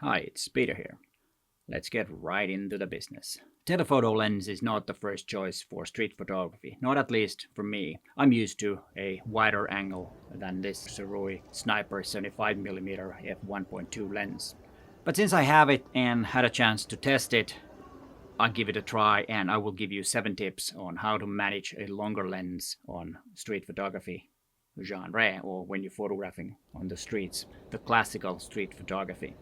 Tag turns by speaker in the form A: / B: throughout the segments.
A: Hi, it's Peter here. Let's get right into the business. Telephoto lens is not the first choice for street photography, not at least for me. I'm used to a wider angle than this SIRUI Sniper 75mm f1.2 lens. But since I have it and had a chance to test it, I'll give it a try and I will give you 7 tips on how to manage a longer lens on street photography genre, or when you're photographing on the streets, the classical street photography.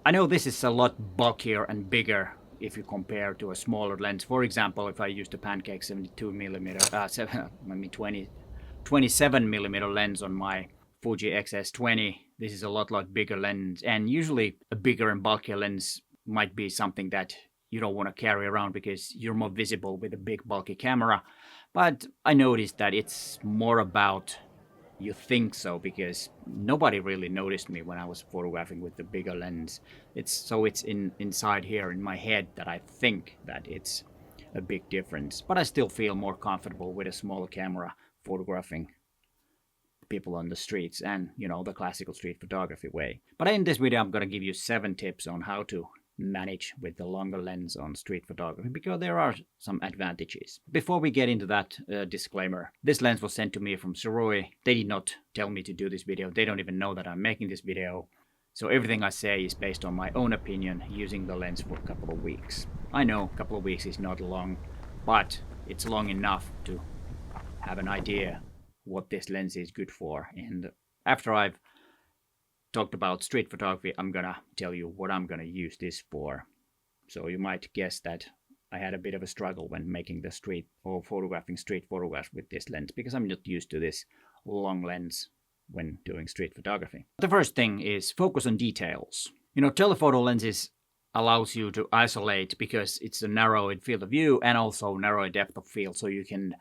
A: I know this is a lot bulkier and bigger if you compare to a smaller lens. For example, if I used a Pancake 27mm lens on my Fuji XS20, this is a lot bigger lens. And usually a bigger and bulkier lens might be something that you don't want to carry around because you're more visible with a big bulky camera. But I noticed that it's more about you think so, because nobody really noticed me when I was photographing with the bigger lens. It's inside here in my head that I think that it's a big difference. But I still feel more comfortable with a smaller camera photographing people on the streets and, the classical street photography way. But in this video, I'm going to give you 7 tips on how to manage with the longer lens on street photography, because there are some advantages. Before we get into that, disclaimer, this lens was sent to me from SIRUI. They did not tell me to do this video. They don't even know that I'm making this video. So everything I say is based on my own opinion, using the lens for a couple of weeks. I know a couple of weeks is not long, but it's long enough to have an idea what this lens is good for. And after I've talked about street photography, I'm gonna tell you what I'm gonna use this for. So you might guess that I had a bit of a struggle when making the street or photographing street photographs with this lens, because I'm not used to this long lens when doing street photography. The first thing is focus on details. Telephoto lenses allows you to isolate because it's a narrowed field of view and also narrow depth of field, so you can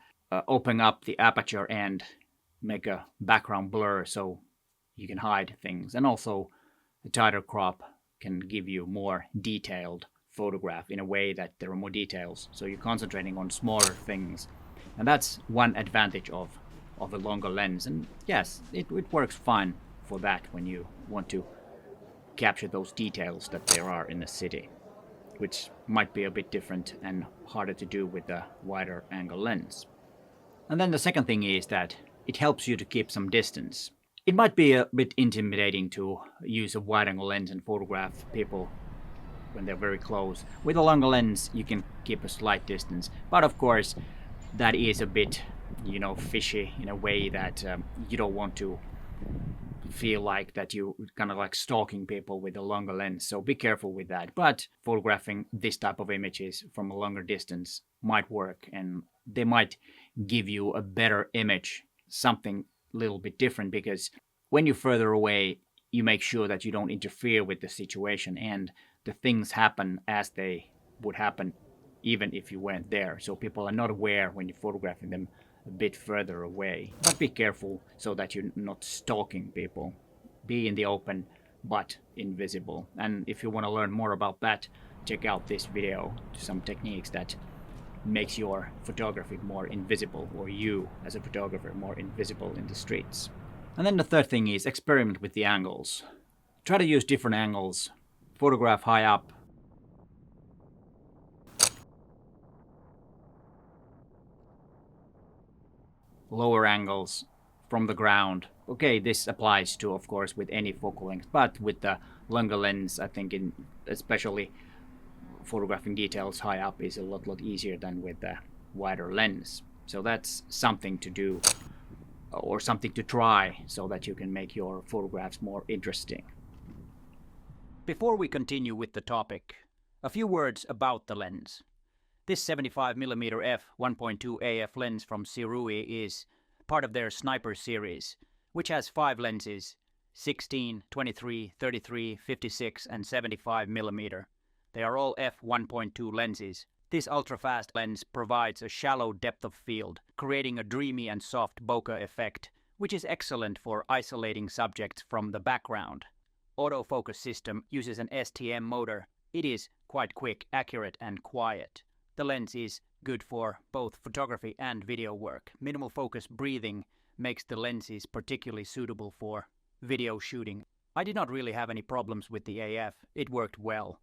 A: open up the aperture and make a background blur so you can hide things. And also a tighter crop can give you more detailed photograph in a way that there are more details, so you're concentrating on smaller things. And that's one advantage of a longer lens. And yes, it works fine for that when you want to capture those details that there are in the city, which might be a bit different and harder to do with a wider angle lens. And then the second thing is that it helps you to keep some distance. It might be a bit intimidating to use a wide-angle lens and photograph people when they're very close. With a longer lens, you can keep a slight distance. But of course, that is a bit, fishy in a way that you don't want to feel like that you kind of like stalking people with a longer lens. So be careful with that. But photographing this type of images from a longer distance might work, and they might give you a better image, something little bit different, because when you're further away, you make sure that you don't interfere with the situation and the things happen as they would happen even if you weren't there. So people are not aware when you're photographing them a bit further away. But be careful so that you're not stalking people. Be in the open but invisible. And if you want to learn more about that, check out this video, some techniques that makes your photography more invisible, or you as a photographer more invisible in the streets. And then the third thing is experiment with the angles. Try to use different angles. Photograph high up, lower angles, from the ground. Okay, this applies to, of course, with any focal length, but with the longer lens, I think especially photographing details high up is a lot easier than with the wider lens. So that's something to do, or something to try, so that you can make your photographs more interesting. Before we continue with the topic, a few words about the lens. This 75mm f1.2 AF lens from SIRUI is part of their Sniper series, which has 5 lenses: 16, 23, 33, 56 and 75mm. They are all f1.2 lenses. This ultra-fast lens provides a shallow depth of field, creating a dreamy and soft bokeh effect, which is excellent for isolating subjects from the background. Autofocus system uses an STM motor. It is quite quick, accurate and quiet. The lens is good for both photography and video work. Minimal focus breathing makes the lenses particularly suitable for video shooting. I did not really have any problems with the AF. It worked well.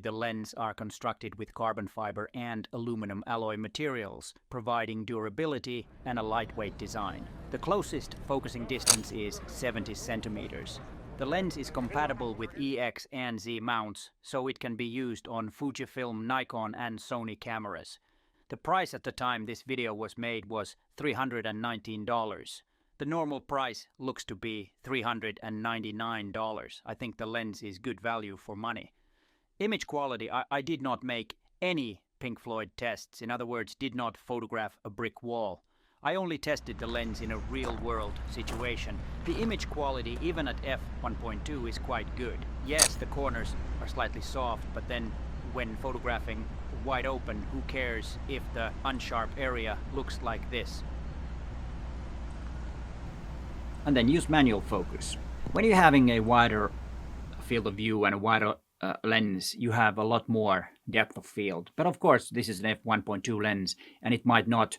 A: The lenses are constructed with carbon fiber and aluminum alloy materials, providing durability and a lightweight design. The closest focusing distance is 70 centimeters. The lens is compatible with EX and Z mounts, so it can be used on Fujifilm, Nikon and Sony cameras. The price at the time this video was made was $319. The normal price looks to be $399. I think the lens is good value for money. Image quality, I did not make any Pink Floyd tests. In other words, did not photograph a brick wall. I only tested the lens in a real-world situation. The image quality, even at F1.2, is quite good. Yes, the corners are slightly soft, but then when photographing wide open, who cares if the unsharp area looks like this? And then use manual focus. When you're having a wider field of view and a wider lens, you have a lot more depth of field. But of course, this is an F1.2 lens, and it might not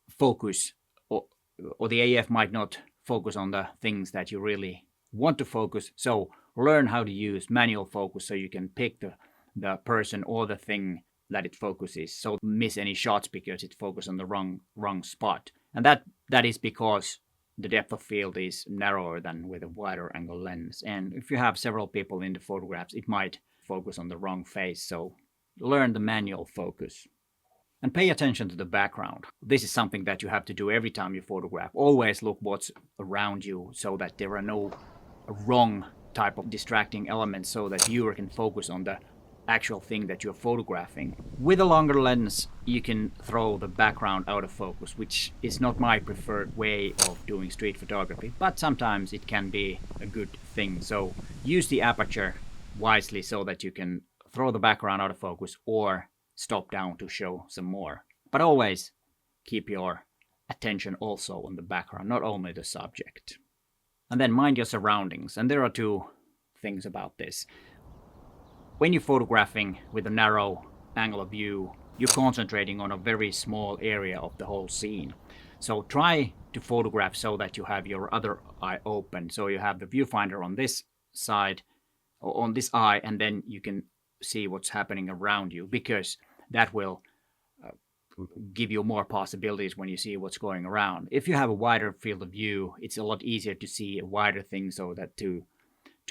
A: focus, or the AF might not focus on the things that you really want to focus. So learn how to use manual focus so you can pick the person or the thing that it focuses. So miss any shots because it focuses on the wrong spot. And that is because the depth of field is narrower than with a wider angle lens. And if you have several people in the photographs, it might focus on the wrong face. So learn the manual focus. And pay attention to the background. This is something that you have to do every time you photograph. Always look what's around you so that there are no wrong type of distracting elements so that viewer can focus on the actual thing that you're photographing. With a longer lens, you can throw the background out of focus, which is not my preferred way of doing street photography, but sometimes it can be a good thing. So use the aperture wisely so that you can throw the background out of focus or stop down to show some more. But always keep your attention also on the background, not only the subject. And then mind your surroundings. And there are two things about this. When you're photographing with a narrow angle of view, you're concentrating on a very small area of the whole scene. So try to photograph so that you have your other eye open. So you have the viewfinder on this side, or on this eye, and then you can see what's happening around you, because that will give you more possibilities when you see what's going around. If you have a wider field of view, it's a lot easier to see a wider thing, so that to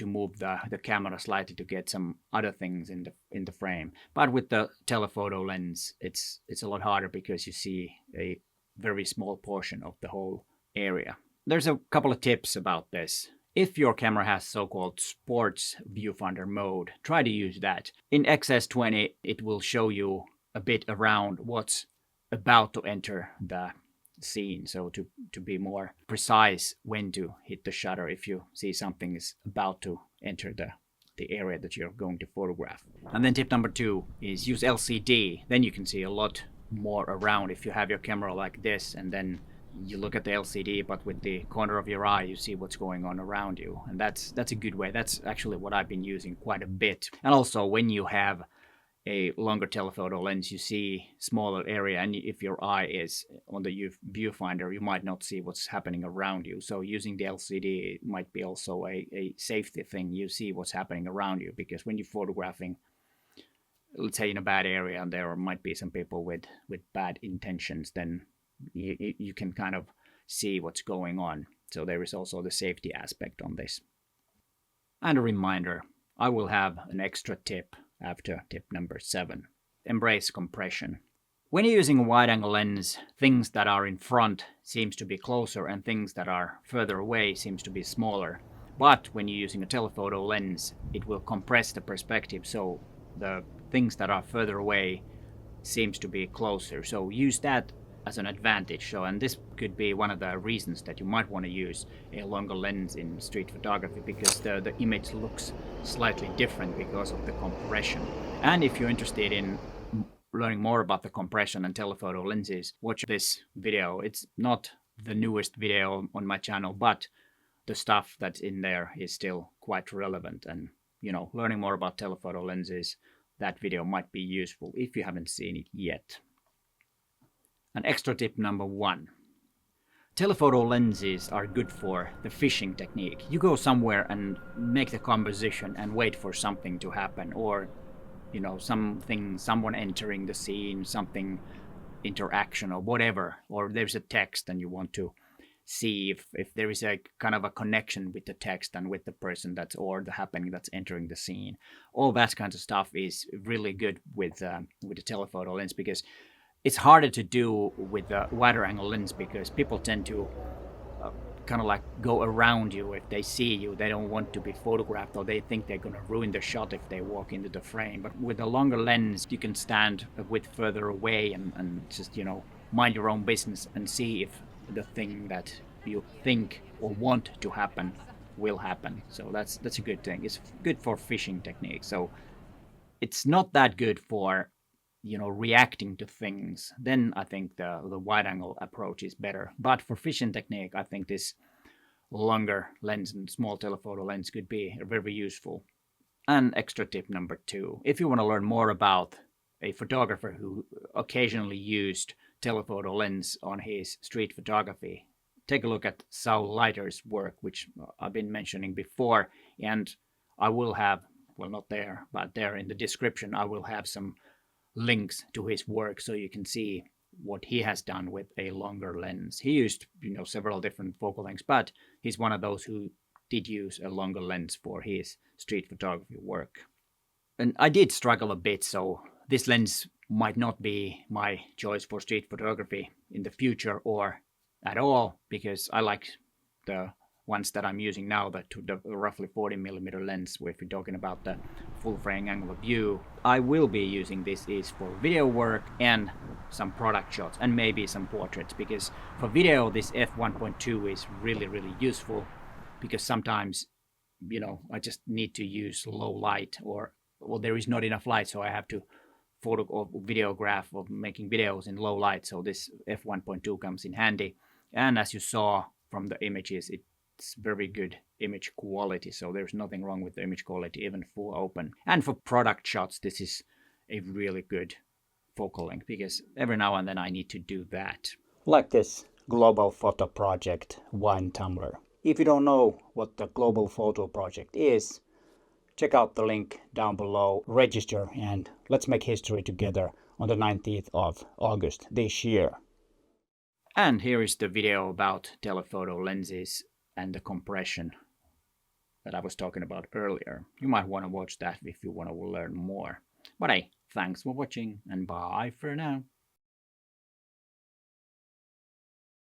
A: move the camera slightly to get some other things in the frame. But with the telephoto lens, it's a lot harder because you see a very small portion of the whole area. There's a couple of tips about this. If your camera has so-called sports viewfinder mode, try to use that. In XS20, it will show you a bit around what's about to enter the scene, so to be more precise when to hit the shutter if you see something is about to enter the area that you're going to photograph. And then tip number 2 is use LCD. Then you can see a lot more around. If you have your camera like this and then you look at the LCD, but with the corner of your eye you see what's going on around you, and that's a good way. That's actually what I've been using quite a bit. And also when you have a longer telephoto lens, you see smaller area, and if your eye is on the viewfinder, you might not see what's happening around you. So using the LCD might be also a safety thing. You see what's happening around you, because when you're photographing, let's say in a bad area, and there might be some people with bad intentions, then you can kind of see what's going on. So there is also the safety aspect on this. And a reminder, I will have an extra tip after tip number 7. Embrace compression. When you're using a wide-angle lens, things that are in front seems to be closer and things that are further away seems to be smaller. But when you're using a telephoto lens, it will compress the perspective, so the things that are further away seems to be closer. So use that as an advantage. So, and this could be one of the reasons that you might want to use a longer lens in street photography, because the image looks slightly different because of the compression. And if you're interested in learning more about the compression and telephoto lenses, watch this video. It's not the newest video on my channel, but the stuff that's in there is still quite relevant. And, learning more about telephoto lenses, that video might be useful if you haven't seen it yet. And extra tip number 1. Telephoto lenses are good for the fishing technique. You go somewhere and make the composition and wait for something to happen, or someone entering the scene, something interaction or whatever, or there's a text and you want to see if there is a kind of a connection with the text and with the person that's or the happening that's entering the scene. All that kind of stuff is really good with the telephoto lens, because it's harder to do with the wider angle lens, because people tend to kind of like go around you. If they see you, they don't want to be photographed, or they think they're going to ruin the shot if they walk into the frame. But with a longer lens, you can stand a bit further away and just mind your own business and see if the thing that you think or want to happen will happen. So that's a good thing. It's good for fishing techniques. So it's not that good for reacting to things. Then I think the wide angle approach is better. But for fishing technique, I think this longer lens and small telephoto lens could be very useful. And extra tip number 2, if you want to learn more about a photographer who occasionally used telephoto lens on his street photography, take a look at Saul Leiter's work, which I've been mentioning before. And I will have, well, not there, but there in the description, I will have some links to his work so you can see what he has done with a longer lens. He used several different focal lengths, but he's one of those who did use a longer lens for his street photography work. And I did struggle a bit, so this lens might not be my choice for street photography in the future or at all, because I like the ones that I'm using now, the roughly 40mm lens, if you're talking about the full frame angle view. I will be using this is for video work and some product shots and maybe some portraits, because for video this F1.2 is really, really useful, because sometimes I just need to use low light, or there is not enough light, so I have to photo or videograph of making videos in low light. So this F1.2 comes in handy, and as you saw from the images, it's very good image quality, so there's nothing wrong with the image quality, even full open. And for product shots, this is a really good focal length, because every now and then I need to do that. Like this Global Photo Project wine tumbler. If you don't know what the Global Photo Project is, check out the link down below, register, and let's make history together on the 19th of August this year. And here is the video about telephoto lenses and the compression that I was talking about earlier. You might want to watch that if you want to learn more. But hey, thanks for watching, and bye for now.